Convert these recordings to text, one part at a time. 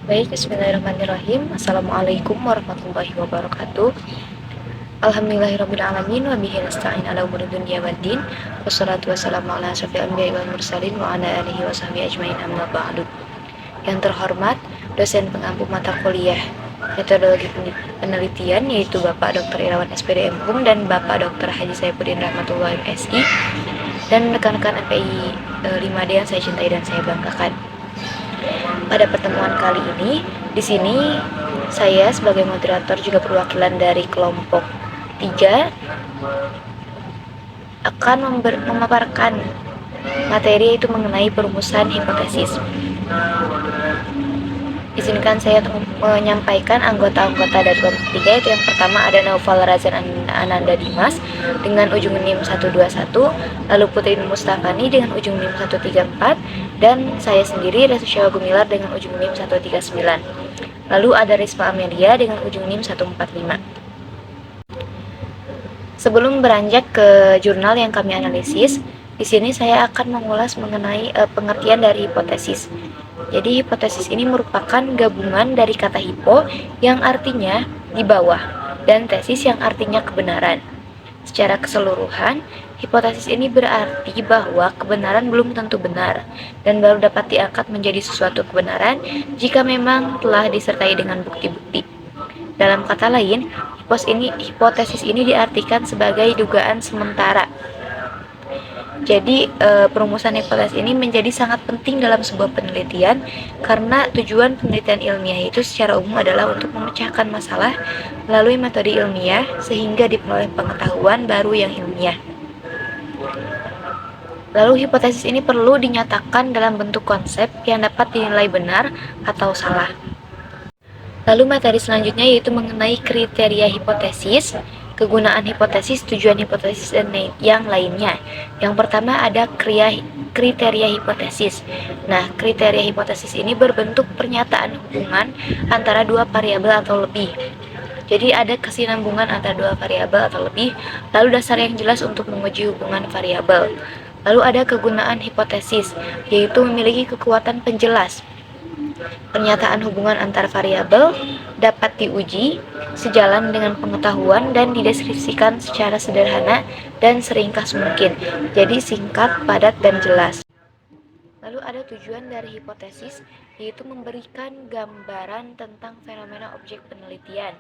Baik, bismillahirrahmanirrahim. Assalamualaikum warahmatullahi wabarakatuh. Alhamdulillahirrahmanirrahim. Wabihi nasta'in ala umuri dunya waddin. Wassalatu wassalamu ala asyrofil anbiya'i wal mursalin wa ala alihi wa sahbihi ajmain amma ba'du. Yang terhormat, dosen pengampu mata kuliah metodologi penelitian yaitu Bapak Dr. Irawan SPD MHUM dan Bapak Dr. Haji Saifuddin Rahmatullah MSI dan rekan-rekan MPI 5D yang saya cintai dan saya banggakan. Pada pertemuan kali ini, di sini saya sebagai moderator juga perwakilan dari kelompok 3 akan memaparkan materi yaitu mengenai perumusan hipotesis. Izinkan saya untuk menyampaikan anggota-anggota dari kelompok 3, yaitu yang pertama ada Naufal Razan Ananda Dimas dengan ujung NIM 121, lalu Putri Mustafani dengan ujung NIM 134, dan saya sendiri Resusyawa Gumilar dengan ujung NIM 139. Lalu ada Risma Amelia dengan ujung NIM 145. Sebelum beranjak ke jurnal yang kami analisis, di sini saya akan mengulas mengenai pengertian dari hipotesis. Jadi hipotesis ini merupakan gabungan dari kata hipo yang artinya di bawah dan tesis yang artinya kebenaran. Secara keseluruhan, hipotesis ini berarti bahwa kebenaran belum tentu benar dan baru dapat diangkat menjadi sesuatu kebenaran jika memang telah disertai dengan bukti-bukti. Dalam kata lain, hipotesis ini diartikan sebagai dugaan sementara. Jadi perumusan hipotesis ini menjadi sangat penting dalam sebuah penelitian karena tujuan penelitian ilmiah itu secara umum adalah untuk memecahkan masalah melalui metode ilmiah sehingga diperoleh pengetahuan baru yang ilmiah. Lalu hipotesis ini perlu dinyatakan dalam bentuk konsep yang dapat dinilai benar atau salah. Lalu materi selanjutnya yaitu mengenai kriteria hipotesis, kegunaan hipotesis, tujuan hipotesis, dan yang lainnya. Yang pertama ada kriteria hipotesis. Nah, kriteria hipotesis ini berbentuk pernyataan hubungan antara dua variabel atau lebih. Jadi ada kesinambungan antara dua variabel atau lebih, lalu dasar yang jelas untuk menguji hubungan variabel. Lalu ada kegunaan hipotesis, yaitu memiliki kekuatan penjelas. Pernyataan hubungan antar variabel dapat diuji sejalan dengan pengetahuan dan dideskripsikan secara sederhana dan seringkas mungkin. Jadi singkat, padat, dan jelas. Lalu ada tujuan dari hipotesis, yaitu memberikan gambaran tentang fenomena objek penelitian,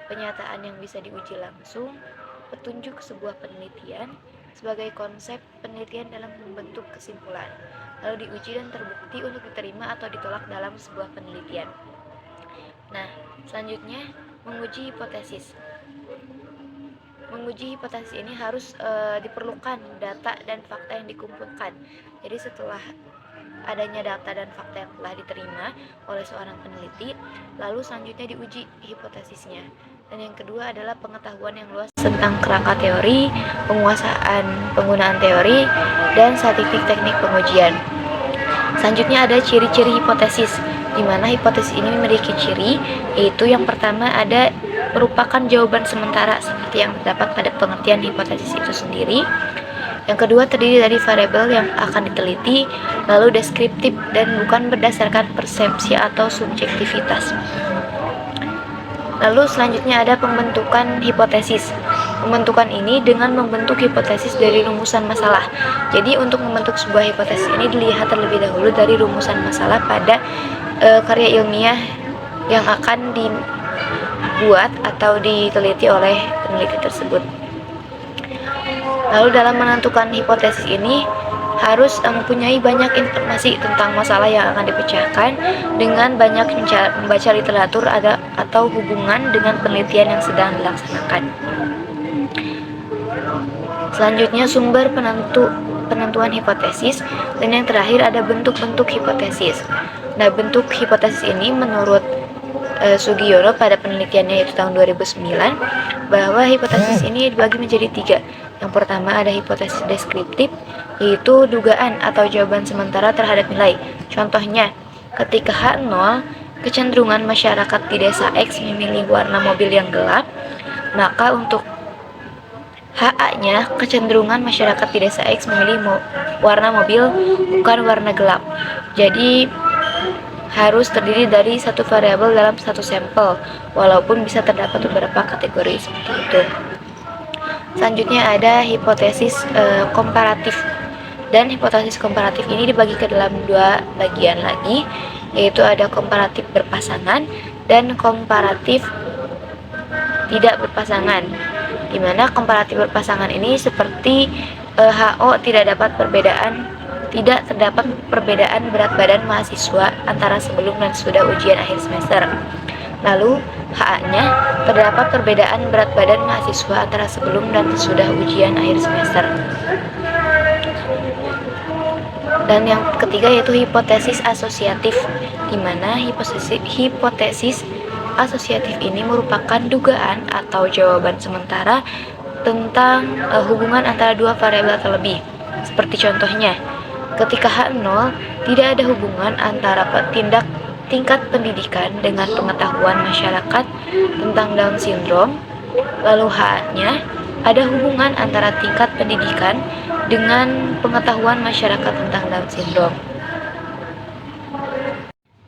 penyataan yang bisa diuji langsung, petunjuk sebuah penelitian, sebagai konsep penelitian dalam membentuk kesimpulan, lalu diuji dan terbukti untuk diterima atau ditolak dalam sebuah penelitian. Nah, selanjutnya menguji hipotesis. Menguji hipotesis ini harus diperlukan data dan fakta yang dikumpulkan. Jadi setelah adanya data dan fakta yang telah diterima oleh seorang peneliti, lalu selanjutnya diuji hipotesisnya. Dan yang kedua adalah pengetahuan yang luas tentang kerangka teori, penguasaan penggunaan teori, dan statistik teknik pengujian. Selanjutnya ada ciri-ciri hipotesis, di mana hipotesis ini memiliki ciri, yaitu yang pertama ada merupakan jawaban sementara seperti yang terdapat pada pengertian hipotesis itu sendiri. Yang kedua terdiri dari variabel yang akan diteliti, lalu deskriptif dan bukan berdasarkan persepsi atau subjektivitas. Lalu selanjutnya ada pembentukan hipotesis. Pembentukan ini dengan membentuk hipotesis dari rumusan masalah. Jadi untuk membentuk sebuah hipotesis ini dilihat terlebih dahulu dari rumusan masalah pada karya ilmiah yang akan dibuat atau diteliti oleh peneliti tersebut. Lalu dalam menentukan hipotesis ini harus mempunyai banyak informasi tentang masalah yang akan dipecahkan dengan banyak membaca literatur atau hubungan dengan penelitian yang sedang dilaksanakan. Selanjutnya sumber penentuan hipotesis, dan yang terakhir ada bentuk-bentuk hipotesis. Nah, bentuk hipotesis ini menurut Sugiono pada penelitiannya yaitu tahun 2009 bahwa hipotesis ini dibagi menjadi 3. Yang pertama ada hipotesis deskriptif, yaitu dugaan atau jawaban sementara terhadap nilai. Contohnya, ketika H0, kecenderungan masyarakat di desa X memilih warna mobil yang gelap, maka untuk HA-nya, kecenderungan masyarakat di desa X memilih warna mobil bukan warna gelap. Jadi harus terdiri dari satu variabel dalam satu sampel, walaupun bisa terdapat beberapa kategori seperti itu. Selanjutnya ada hipotesis komparatif. Dan hipotesis komparatif ini dibagi ke dalam dua bagian lagi, yaitu ada komparatif berpasangan dan komparatif tidak berpasangan. Di mana komparatif berpasangan ini seperti HO tidak terdapat perbedaan berat badan mahasiswa antara sebelum dan sudah ujian akhir semester. Lalu HA-nya terdapat perbedaan berat badan mahasiswa antara sebelum dan sudah ujian akhir semester. Dan yang ketiga yaitu hipotesis asosiatif, di mana hipotesis asosiatif ini merupakan dugaan atau jawaban sementara tentang hubungan antara dua variabel atau lebih. Seperti contohnya, ketika H0 tidak ada hubungan antara tingkat pendidikan dengan pengetahuan masyarakat tentang Down syndrome, lalu H-nya ada hubungan antara tingkat pendidikan dengan pengetahuan masyarakat tentang Down syndrome.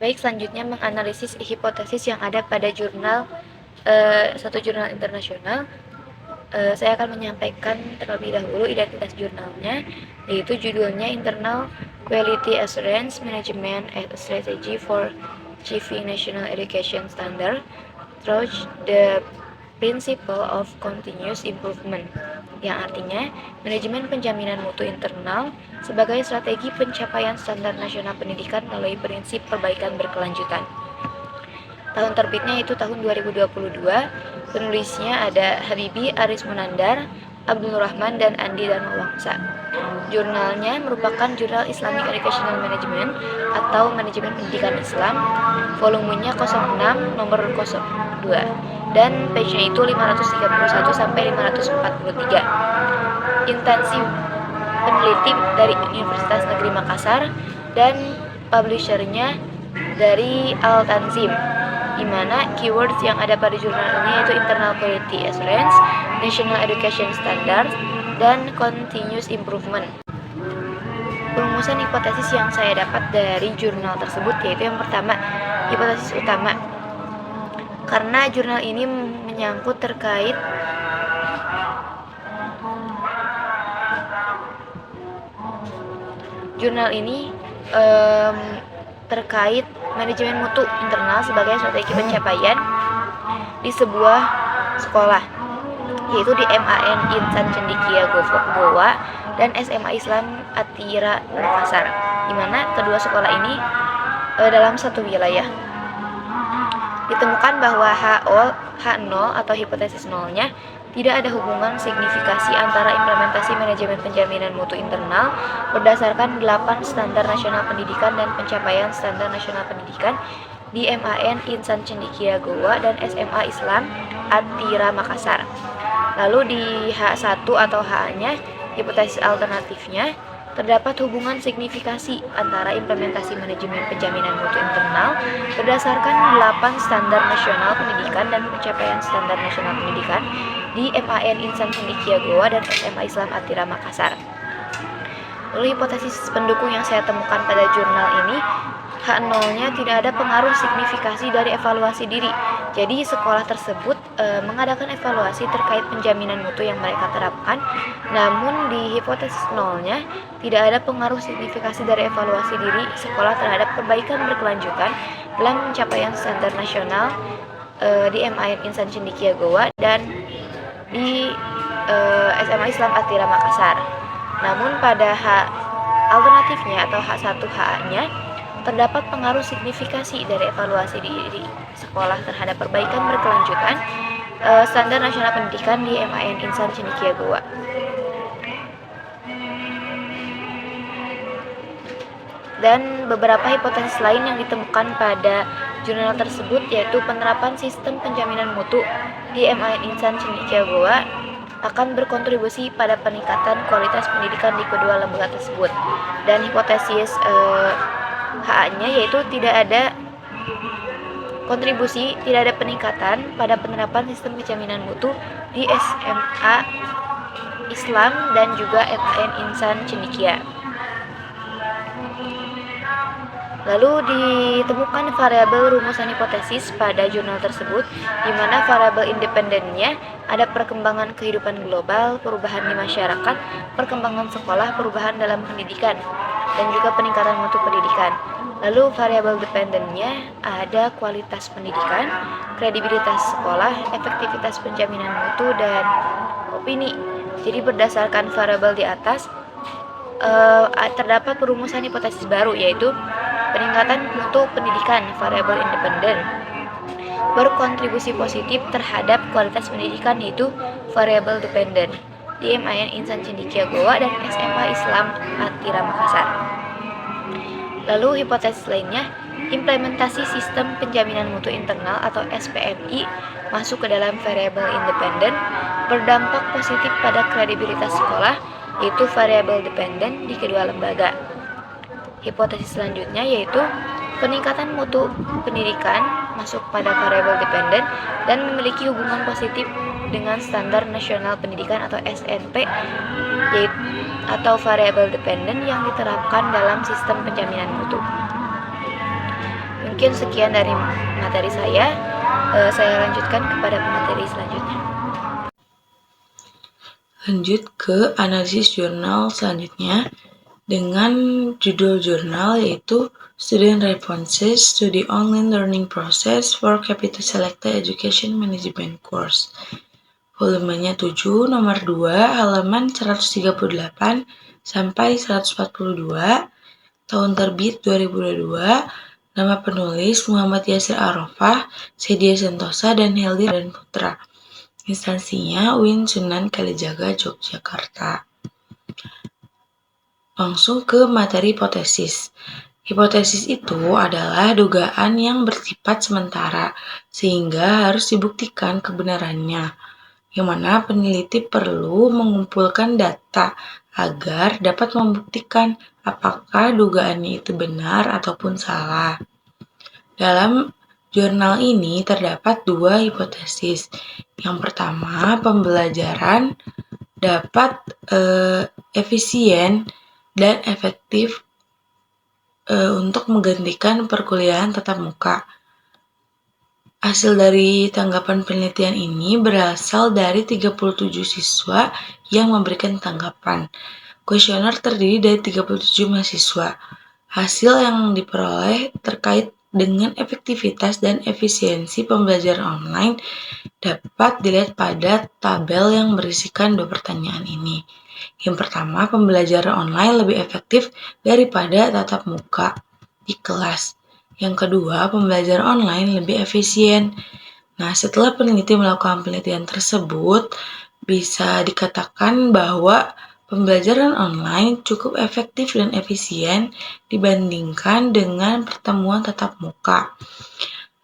Baik, selanjutnya menganalisis hipotesis yang ada pada satu jurnal internasional. Saya akan menyampaikan terlebih dahulu identitas jurnalnya, yaitu judulnya Internal Quality Assurance Management and Strategy for Achieving National Education Standard Through the Principle of Continuous Improvement, yang artinya manajemen penjaminan mutu internal sebagai strategi pencapaian standar nasional pendidikan melalui prinsip perbaikan berkelanjutan. Tahun terbitnya itu tahun 2022. Penulisnya ada Habibi, Aris Munandar, Abdul Rahman, dan Andi Darmawangsa. Jurnalnya merupakan Jurnal Islamic Educational Management atau Manajemen Pendidikan Islam, volumenya 06 nomor 02, dan page-nya itu 531 sampai 543. Instansi peneliti dari Universitas Negeri Makassar dan publishernya dari Al-Tanzim, di mana keywords yang ada pada jurnal ini yaitu Internal Quality Assurance, National Education Standards, dan Continuous Improvement. Perumusan hipotesis yang saya dapat dari jurnal tersebut yaitu yang pertama, hipotesis utama. Karena jurnal ini menyangkut terkait terkait manajemen mutu internal sebagai strategi pencapaian di sebuah sekolah, yaitu di MAN Insan Cendekia Goa dan SMA Islam Atira Makassar, di mana kedua sekolah ini dalam satu wilayah. Ditemukan bahwa H0 atau hipotesis nolnya tidak ada hubungan signifikasi antara implementasi manajemen penjaminan mutu internal berdasarkan 8 standar nasional pendidikan dan pencapaian standar nasional pendidikan di MAN Insan Cendekia Goa dan SMA Islam Atira Makassar. Lalu di H1 atau H-nya, hipotesis alternatifnya, terdapat hubungan signifikasi antara implementasi manajemen penjaminan mutu internal berdasarkan 8 standar nasional pendidikan dan pencapaian standar nasional pendidikan di MAN Insan Cendekia Goa dan SMA Islam Atira Makassar. Lalu hipotesis pendukung yang saya temukan pada jurnal ini, H0-nya tidak ada pengaruh signifikasi dari evaluasi diri. Jadi sekolah tersebut mengadakan evaluasi terkait penjaminan mutu yang mereka terapkan, namun di hipotesis nolnya tidak ada pengaruh signifikasi dari evaluasi diri sekolah terhadap perbaikan berkelanjutan dalam pencapaian standar nasional di MAN Insan Cendekia Goa dan di SMA Islam Atira Makassar. Namun pada alternatifnya atau H1HA-nya terdapat pengaruh signifikasi dari evaluasi diri sekolah terhadap perbaikan berkelanjutan standar nasional pendidikan di MAN Insan Cendekia Goa. Dan beberapa hipotesis lain yang ditemukan pada jurnal tersebut yaitu penerapan sistem penjaminan mutu di MAN Insan Cendekia Goa akan berkontribusi pada peningkatan kualitas pendidikan di kedua lembaga tersebut. Dan hipotesis HA-nya yaitu tidak ada kontribusi, tidak ada peningkatan pada penerapan sistem penjaminan mutu di SMA Islam dan juga MAN Insan Cendekia. Lalu ditemukan variabel rumusan hipotesis pada jurnal tersebut, di mana variabel independennya ada perkembangan kehidupan global, perubahan di masyarakat, perkembangan sekolah, perubahan dalam pendidikan, dan juga peningkatan mutu pendidikan. Lalu variabel dependennya ada kualitas pendidikan, kredibilitas sekolah, efektivitas penjaminan mutu, dan opini. Jadi berdasarkan variabel di atas, terdapat perumusan hipotesis baru, yaitu peningkatan mutu pendidikan variabel independen berkontribusi positif terhadap kualitas pendidikan, yaitu variabel dependen. DMIN Insan Cendikia Goa dan SMA Islam Atira Makassar. Lalu hipotesis lainnya, implementasi sistem penjaminan mutu internal atau SPMI masuk ke dalam variabel independen berdampak positif pada kredibilitas sekolah, yaitu variabel dependen di kedua lembaga. Hipotesis selanjutnya yaitu peningkatan mutu pendidikan masuk pada variabel dependen dan memiliki hubungan positif dengan standar nasional pendidikan atau SNP, yaitu atau variabel dependen yang diterapkan dalam sistem penjaminan mutu. Mungkin sekian dari materi saya. Saya lanjutkan kepada materi selanjutnya. Lanjut ke analisis jurnal selanjutnya dengan judul jurnal yaitu Student Responses to the Online Learning Process for Capital Selected Education Management Course. Volumenya 7, nomor 2, halaman 138 sampai 142, tahun terbit 2022, nama penulis Muhammad Yasir Arafah, Sedia Sentosa, dan Heldi dan Putra. Instansinya UIN Sunan Kalijaga, Yogyakarta. Langsung ke materi hipotesis. Hipotesis itu adalah dugaan yang bersifat sementara, sehingga harus dibuktikan kebenarannya, yang mana peneliti perlu mengumpulkan data agar dapat membuktikan apakah dugaannya itu benar ataupun salah. Dalam jurnal ini terdapat dua hipotesis. Yang pertama, pembelajaran dapat efisien dan efektif untuk menggantikan perkuliahan tatap muka. Hasil dari tanggapan penelitian ini berasal dari 37 siswa yang memberikan tanggapan. Kuesioner terdiri dari 37 mahasiswa. Hasil yang diperoleh terkait dengan efektivitas dan efisiensi pembelajaran online dapat dilihat pada tabel yang berisikan dua pertanyaan ini. Yang pertama, pembelajaran online lebih efektif daripada tatap muka di kelas. Yang kedua, pembelajaran online lebih efisien. Nah, setelah peneliti melakukan penelitian tersebut, bisa dikatakan bahwa pembelajaran online cukup efektif dan efisien dibandingkan dengan pertemuan tatap muka.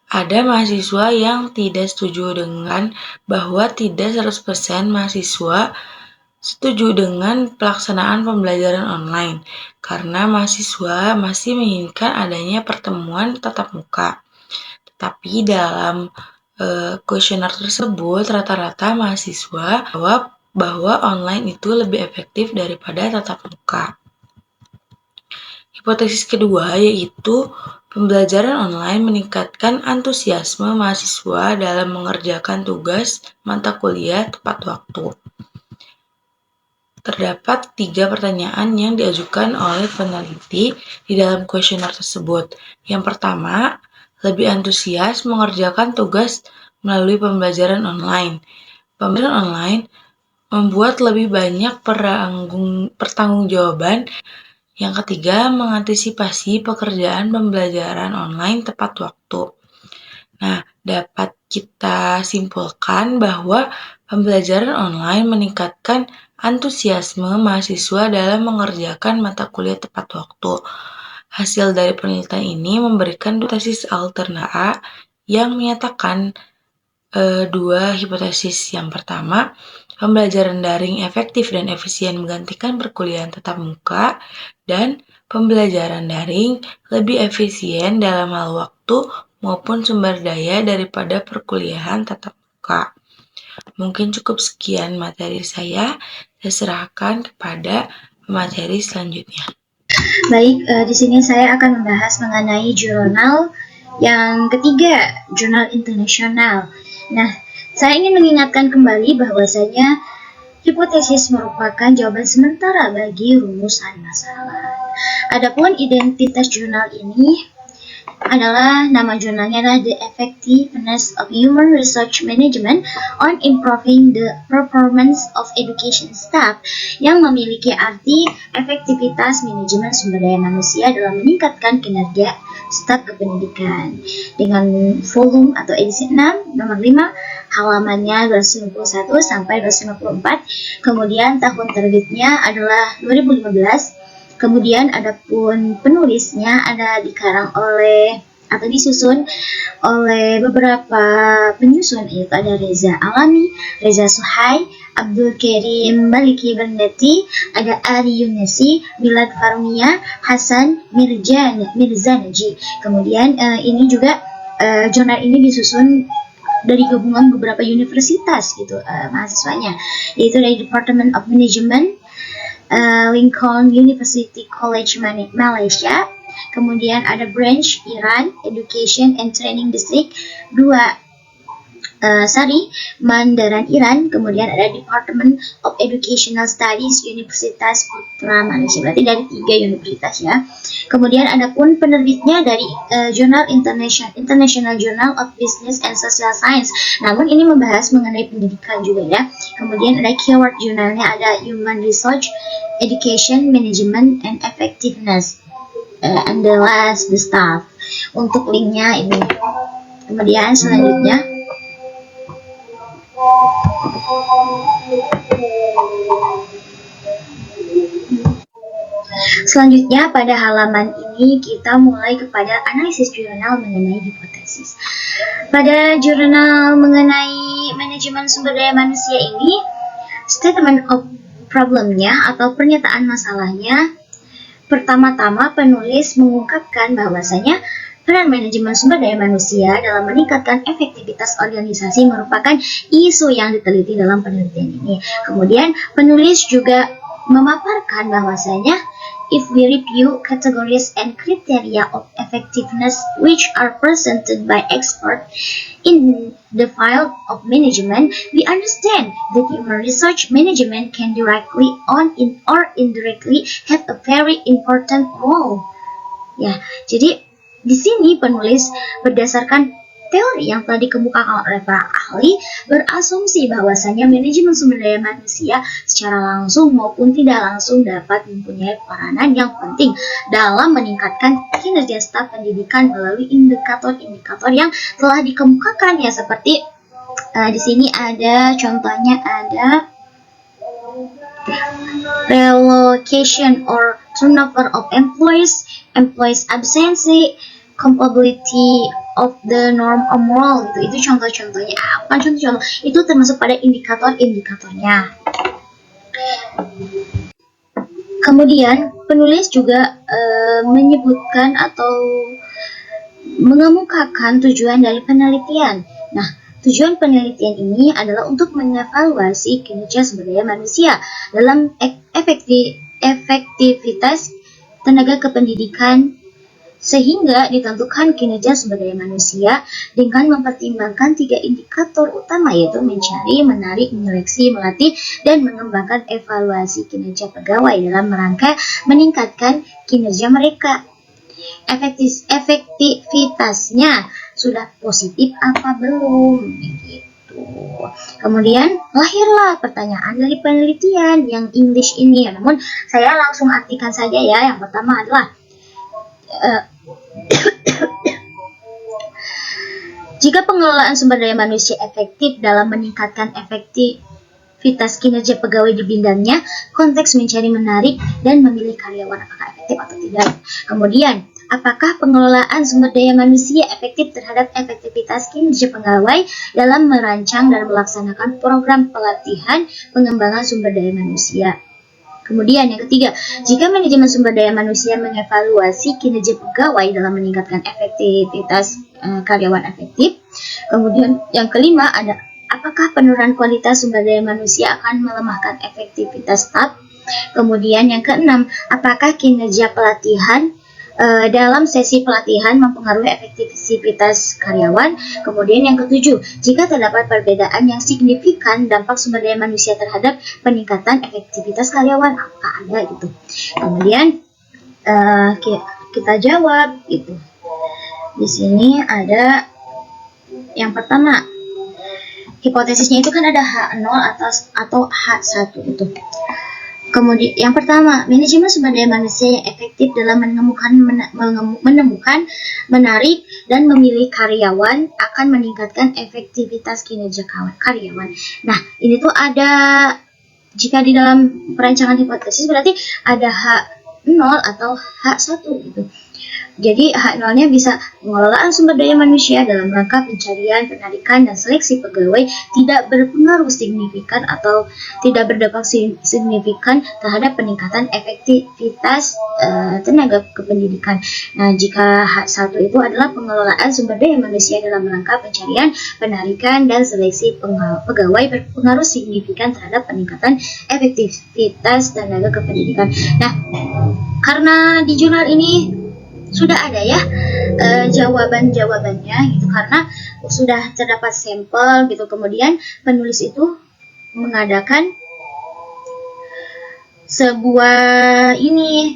Ada mahasiswa yang tidak setuju dengan bahwa tidak 100% mahasiswa setuju dengan pelaksanaan pembelajaran online karena mahasiswa masih menginginkan adanya pertemuan tatap muka. Tetapi dalam kuesioner tersebut rata-rata mahasiswa jawab bahwa online itu lebih efektif daripada tatap muka. Hipotesis kedua yaitu pembelajaran online meningkatkan antusiasme mahasiswa dalam mengerjakan tugas mata kuliah tepat waktu. Terdapat 3 pertanyaan yang diajukan oleh peneliti di dalam kuesioner tersebut. Yang pertama, lebih antusias mengerjakan tugas melalui pembelajaran online. Pembelajaran online membuat lebih banyak pertanggungjawaban. Yang ketiga, mengantisipasi pekerjaan pembelajaran online tepat waktu. Nah, dapat kita simpulkan bahwa pembelajaran online meningkatkan antusiasme mahasiswa dalam mengerjakan mata kuliah tepat waktu. Hasil dari penelitian ini memberikan hipotesis alternate yang menyatakan dua hipotesis. Yang pertama, pembelajaran daring efektif dan efisien menggantikan perkuliahan tatap muka, dan pembelajaran daring lebih efisien dalam hal waktu maupun sumber daya daripada perkuliahan tatap muka. Mungkin cukup sekian materi saya serahkan kepada materi selanjutnya. Baik, di sini saya akan membahas mengenai jurnal yang ketiga, jurnal internasional. Nah, saya ingin mengingatkan kembali bahwasanya hipotesis merupakan jawaban sementara bagi rumusan masalah. Adapun identitas jurnal ini adalah nama jurnalnya adalah The Effectiveness of Human Research Management on Improving the Performance of Education Staff, yang memiliki arti efektivitas manajemen sumber daya manusia dalam meningkatkan kinerja staf kependidikan, dengan volume atau edisi 6 nomor 5 halamannya 251 sampai 254. Kemudian tahun terbitnya adalah 2015. Kemudian adapun penulisnya ada dikarang oleh atau disusun oleh beberapa penyusun, yaitu ada Reza Alami, Reza Suhai, Abdul Karim Maliki Bernati, ada Ali Yunasi, Bilad Farmia, Hasan Mirzanaji. Kemudian ini juga jurnal ini disusun dari gabungan beberapa universitas gitu mahasiswanya, yaitu dari Department of Management, Lincoln University College Malaysia, kemudian ada branch Iran Education and Training District 2 Sari Mandaran Iran, kemudian ada Department of Educational Studies Universitas Putra Malaysia, berarti dari 3 universitas ya. Kemudian ada pun penerbitnya dari Journal International Journal of Business and Social Science, namun ini membahas mengenai pendidikan juga ya. Kemudian ada keyword jurnalnya ada Human Research Education Management and Effectiveness, and the last the staff. Untuk linknya ini. Kemudian selanjutnya pada halaman ini kita mulai kepada analisis jurnal mengenai hipotesis. Pada jurnal mengenai manajemen sumber daya manusia ini, statement of problemnya atau pernyataan masalahnya, pertama-tama penulis mengungkapkan bahwasanya peran manajemen sumber daya manusia dalam meningkatkan efektivitas organisasi merupakan isu yang diteliti dalam penelitian ini. Kemudian penulis juga memaparkan bahwasanya if we review categories and criteria of effectiveness which are presented by experts in the field of management, we understand that human research management can directly or indirectly have a very important role. Ya, jadi di sini penulis berdasarkan teori yang telah dikemukakan oleh para ahli berasumsi bahwasanya manajemen sumber daya manusia secara langsung maupun tidak langsung dapat mempunyai peranan yang penting dalam meningkatkan kinerja staf pendidikan melalui indikator-indikator yang telah dikemukakan ya, seperti di sini ada contohnya, ada relocation or turnover of employees absence, compatibility of the norm or moral gitu. Itu contoh-contohnya. Bukan contoh-contoh, itu termasuk pada indikator-indikatornya. Kemudian penulis juga menyebutkan atau mengemukakan tujuan dari penelitian. Nah, tujuan penelitian ini adalah untuk mengevaluasi kinerja sumber daya manusia dalam efektivitas tenaga kependidikan, sehingga ditentukan kinerja sumber daya manusia dengan mempertimbangkan 3 indikator utama, yaitu mencari, menarik, menyeleksi, melatih, dan mengembangkan evaluasi kinerja pegawai dalam rangka meningkatkan kinerja mereka. Efektivitasnya sudah positif apa belum? Gitu. Kemudian lahirlah pertanyaan dari penelitian yang English ini, namun saya langsung artikan saja ya. Yang pertama adalah jika pengelolaan sumber daya manusia efektif dalam meningkatkan efektivitas kinerja pegawai di bidangnya, konteks mencari, menarik, dan memilih karyawan apakah efektif atau tidak. Kemudian, apakah pengelolaan sumber daya manusia efektif terhadap efektivitas kinerja pegawai dalam merancang dan melaksanakan program pelatihan pengembangan sumber daya manusia. Kemudian yang ketiga, jika manajemen sumber daya manusia mengevaluasi kinerja pegawai dalam meningkatkan efektivitas karyawan efektif. Kemudian yang kelima ada, apakah penurunan kualitas sumber daya manusia akan melemahkan efektivitas staf? Kemudian yang keenam, apakah kinerja pelatihan dalam sesi pelatihan mempengaruhi efektivitas karyawan. Kemudian yang ketujuh, jika terdapat perbedaan yang signifikan dampak sumber daya manusia terhadap peningkatan efektivitas karyawan, apa ada gitu. Kemudian kita jawab gitu. Di sini ada yang pertama, hipotesisnya itu kan ada H0 atau H1 itu. Kemudian yang pertama, manajemen sumber daya manusia yang efektif dalam menemukan, menarik, dan memilih karyawan akan meningkatkan efektivitas kinerja karyawan. Nah, ini tuh ada, jika di dalam perancangan hipotesis berarti ada H0 atau H1 gitu. Jadi H0-nya bisa pengelolaan sumber daya manusia dalam rangka pencarian, penarikan, dan seleksi pegawai tidak berpengaruh signifikan atau tidak berdampak signifikan terhadap peningkatan efektivitas tenaga kependidikan. Nah, jika H1 itu adalah pengelolaan sumber daya manusia dalam rangka pencarian, penarikan, dan seleksi pegawai berpengaruh signifikan terhadap peningkatan efektivitas tenaga kependidikan. Nah, karena di jurnal ini sudah ada ya jawabannya gitu, karena sudah terdapat sampel gitu. Kemudian penulis itu mengadakan sebuah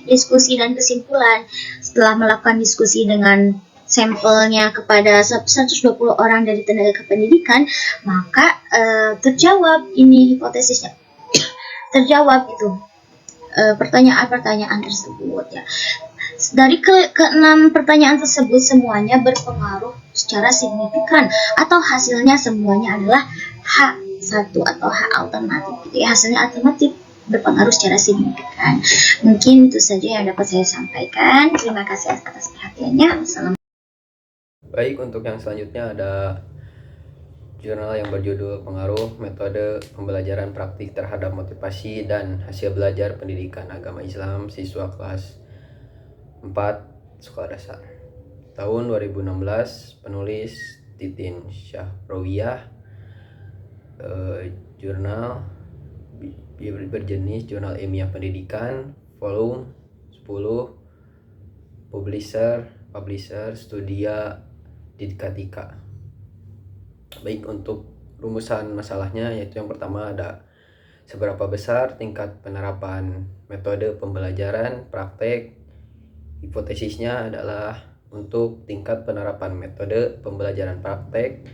diskusi dan kesimpulan. Setelah melakukan diskusi dengan sampelnya kepada 120 orang dari tenaga kependidikan, maka terjawab ini hipotesisnya. Terjawab itu pertanyaan-pertanyaan tersebut ya. Dari keenam pertanyaan tersebut semuanya berpengaruh secara signifikan atau hasilnya semuanya adalah H1 atau H alternatif gitu ya. Hasilnya alternatif berpengaruh secara signifikan. Mungkin itu saja yang dapat saya sampaikan. Terima kasih atas perhatiannya. Assalamualaikum. Baik, untuk yang selanjutnya ada jurnal yang berjudul Pengaruh Metode Pembelajaran Praktik Terhadap Motivasi dan Hasil Belajar Pendidikan Agama Islam Siswa Kelas 4 Sekolah Dasar. Tahun 2016, penulis Titin Syahrawiyah. Jurnal berjenis Jurnal Ilmiah Pendidikan, volume 10, publisher Studia Didaktika. Baik, untuk rumusan masalahnya yaitu yang pertama ada seberapa besar tingkat penerapan metode pembelajaran praktek. Hipotesisnya adalah untuk tingkat penerapan metode pembelajaran praktek,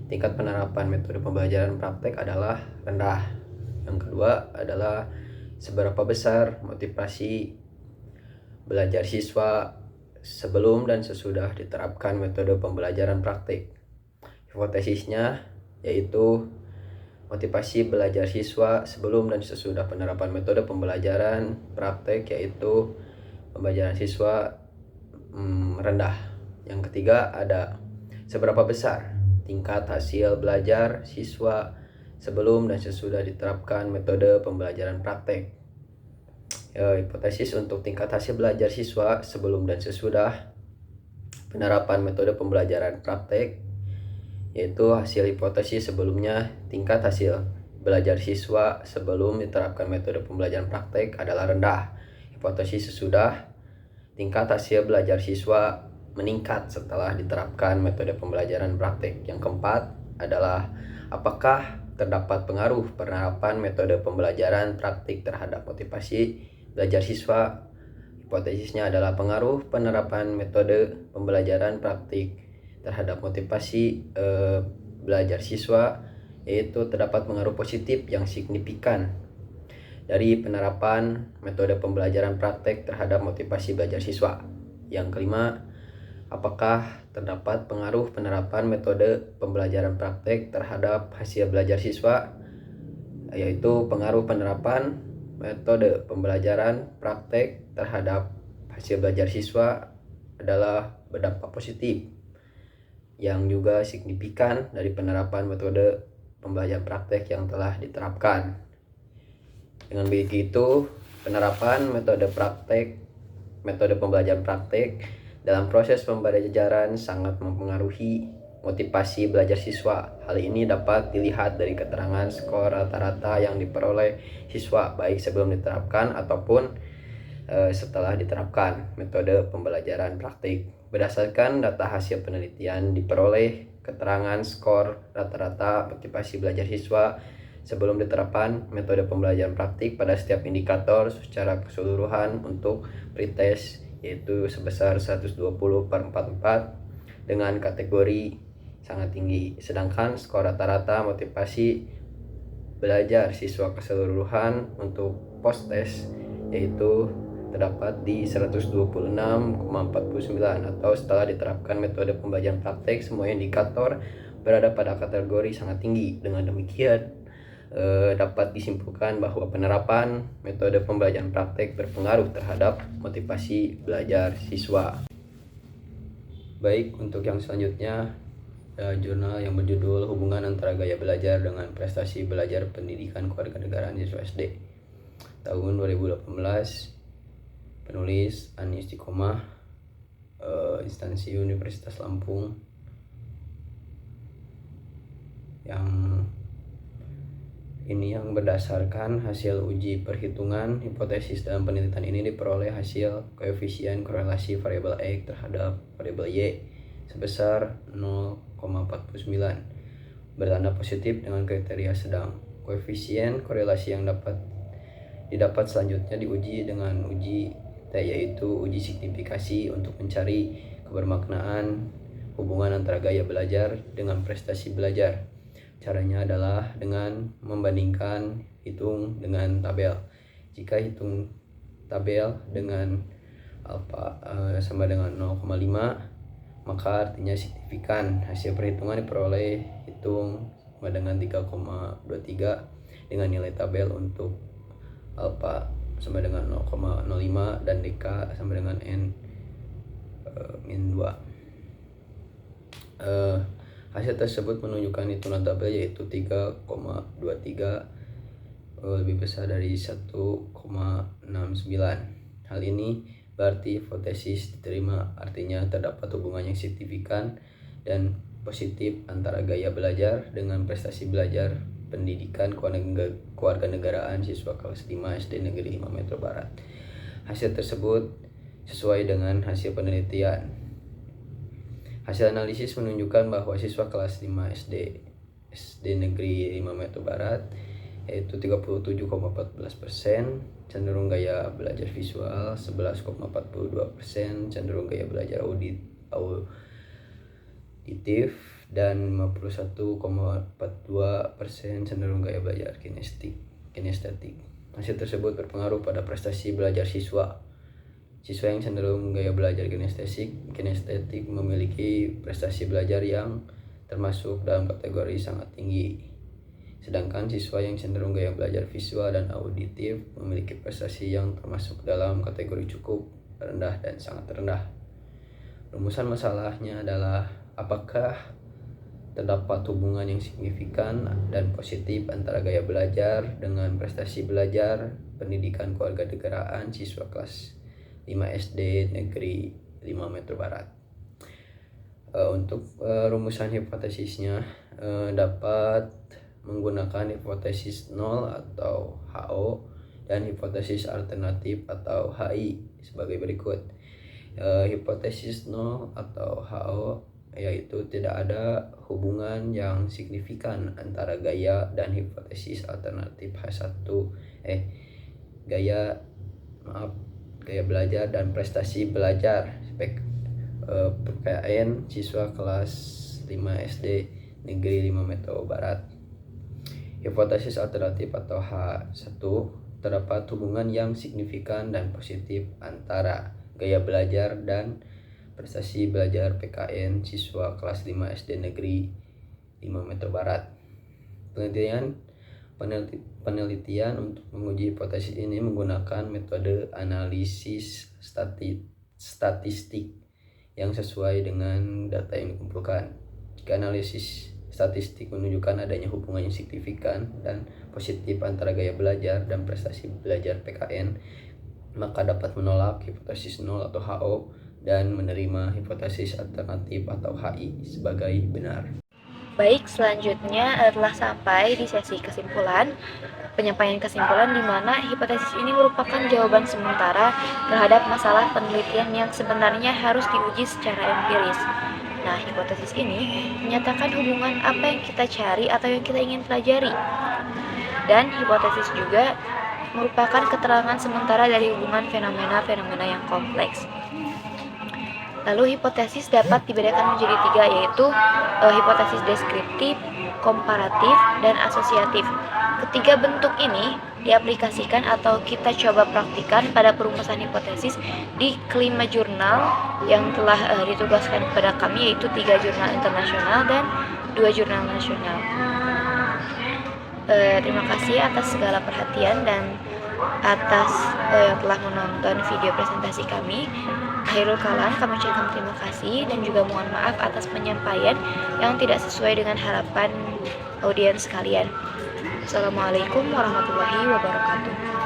tingkat penerapan metode pembelajaran praktek adalah rendah. Yang kedua adalah seberapa besar motivasi belajar siswa sebelum dan sesudah diterapkan metode pembelajaran praktek. Hipotesisnya yaitu motivasi belajar siswa sebelum dan sesudah penerapan metode pembelajaran praktek yaitu pembelajaran siswa rendah. Yang ketiga ada seberapa besar tingkat hasil belajar siswa sebelum dan sesudah diterapkan metode pembelajaran praktek. Hipotesis untuk tingkat hasil belajar siswa sebelum dan sesudah penerapan metode pembelajaran praktek yaitu hasil hipotesis sebelumnya tingkat hasil belajar siswa sebelum diterapkan metode pembelajaran praktek adalah rendah. Hipotesis sesudah tingkat hasil belajar siswa meningkat setelah diterapkan metode pembelajaran praktek. Yang keempat adalah apakah terdapat pengaruh penerapan metode pembelajaran praktik terhadap motivasi belajar siswa. Hipotesisnya adalah pengaruh penerapan metode pembelajaran praktik terhadap motivasi belajar siswa yaitu terdapat pengaruh positif yang signifikan dari penerapan metode pembelajaran praktek terhadap motivasi belajar siswa. Yang kelima, apakah terdapat pengaruh penerapan metode pembelajaran praktek terhadap hasil belajar siswa, yaitu pengaruh penerapan metode pembelajaran praktek terhadap hasil belajar siswa adalah berdampak positif yang juga signifikan dari penerapan metode pembelajaran praktek yang telah diterapkan. Dengan begitu, penerapan metode pembelajaran praktek dalam proses pembelajaran sangat mempengaruhi motivasi belajar siswa. Hal ini dapat dilihat dari keterangan skor rata-rata yang diperoleh siswa baik sebelum diterapkan ataupun setelah diterapkan metode pembelajaran praktik. Berdasarkan data hasil penelitian diperoleh keterangan skor rata-rata motivasi belajar siswa sebelum diterapkan metode pembelajaran praktik pada setiap indikator secara keseluruhan untuk pretest yaitu sebesar 120/44 dengan kategori sangat tinggi. Sedangkan skor rata-rata motivasi belajar siswa keseluruhan untuk post test yaitu terdapat di 126,49 atau setelah diterapkan metode pembelajaran praktek semua indikator berada pada kategori sangat tinggi. Dengan demikian dapat disimpulkan bahwa penerapan metode pembelajaran praktek berpengaruh terhadap motivasi belajar siswa. Baik, untuk yang selanjutnya jurnal yang berjudul Hubungan Antara Gaya Belajar dengan Prestasi Belajar Pendidikan Kewarganegaraan Siswa SD tahun 2018. Penulis Ani Istiqomah, instansi Universitas Lampung. Yang ini yang berdasarkan hasil uji perhitungan hipotesis dalam penelitian ini diperoleh hasil koefisien korelasi variabel X terhadap variabel Y sebesar 0,49 bertanda positif dengan kriteria sedang. Koefisien korelasi yang didapat selanjutnya diuji dengan uji yaitu uji signifikasi untuk mencari kebermaknaan hubungan antara gaya belajar dengan prestasi belajar. Caranya adalah dengan membandingkan hitung dengan tabel. Jika hitung tabel dengan alfa sama dengan 0,5 maka artinya signifikan. Hasil perhitungan diperoleh hitung sama dengan 3,23 dengan nilai tabel untuk alfa sama dengan 0,05 dan dk sama dengan n-2. Hasil tersebut menunjukkan hitungan tabel yaitu 3,23 lebih besar dari 1,69. Hal ini berarti hipotesis diterima, artinya terdapat hubungan yang signifikan dan positif antara gaya belajar dengan prestasi belajar pendidikan kewarganegaraan siswa kelas 5 SD Negeri 5 Metro Barat. Hasil tersebut sesuai dengan hasil penelitian. Hasil analisis menunjukkan bahwa siswa kelas 5 SD Negeri 5 Metro Barat yaitu 37,14% cenderung gaya belajar visual, 11,42% cenderung gaya belajar auditif, dan 51,42% cenderung gaya belajar kinestetik. Hasil tersebut berpengaruh pada prestasi belajar siswa. Siswa yang cenderung gaya belajar kinestetik memiliki prestasi belajar yang termasuk dalam kategori sangat tinggi. Sedangkan siswa yang cenderung gaya belajar visual dan auditif memiliki prestasi yang termasuk dalam kategori cukup, rendah, dan sangat rendah. Rumusan masalahnya adalah apakah terdapat hubungan yang signifikan dan positif antara gaya belajar dengan prestasi belajar pendidikan kewarganegaraan siswa kelas 5 SD Negeri 5 Metro Barat. Untuk rumusan hipotesisnya dapat menggunakan hipotesis 0 atau HO dan hipotesis alternatif atau HI sebagai berikut. Hipotesis 0 atau HO yaitu tidak ada hubungan yang signifikan antara gaya dan hipotesis alternatif H1 gaya belajar dan prestasi belajar PKN siswa kelas 5 SD Negeri 5 Metro Barat. Hipotesis alternatif atau H1 terdapat hubungan yang signifikan dan positif antara gaya belajar dan prestasi belajar PKN siswa kelas 5 SD Negeri 5 Metro Barat. Penelitian untuk menguji hipotesis ini menggunakan metode analisis statistik yang sesuai dengan data yang dikumpulkan. Jika analisis statistik menunjukkan adanya hubungan yang signifikan dan positif antara gaya belajar dan prestasi belajar PKN, maka dapat menolak hipotesis 0 atau HO dan menerima hipotesis alternatif atau HI sebagai benar. Baik, selanjutnya adalah sampai di sesi kesimpulan. Penyampaian kesimpulan di mana hipotesis ini merupakan jawaban sementara terhadap masalah penelitian yang sebenarnya harus diuji secara empiris. Nah, hipotesis ini menyatakan hubungan apa yang kita cari atau yang kita ingin pelajari. Dan hipotesis juga merupakan keterangan sementara dari hubungan fenomena-fenomena yang kompleks. Lalu hipotesis dapat dibedakan menjadi tiga, yaitu hipotesis deskriptif, komparatif, dan asosiatif. Ketiga bentuk ini diaplikasikan atau kita coba praktikkan pada perumusan hipotesis di kelima jurnal yang telah ditugaskan kepada kami, yaitu 3 jurnal internasional dan 2 jurnal nasional. Terima kasih atas segala perhatian dan atas yang telah menonton video presentasi kami. Akhirul kalam, kami ucapkan terima kasih dan juga mohon maaf atas penyampaian yang tidak sesuai dengan harapan audiens sekalian. Assalamualaikum warahmatullahi wabarakatuh.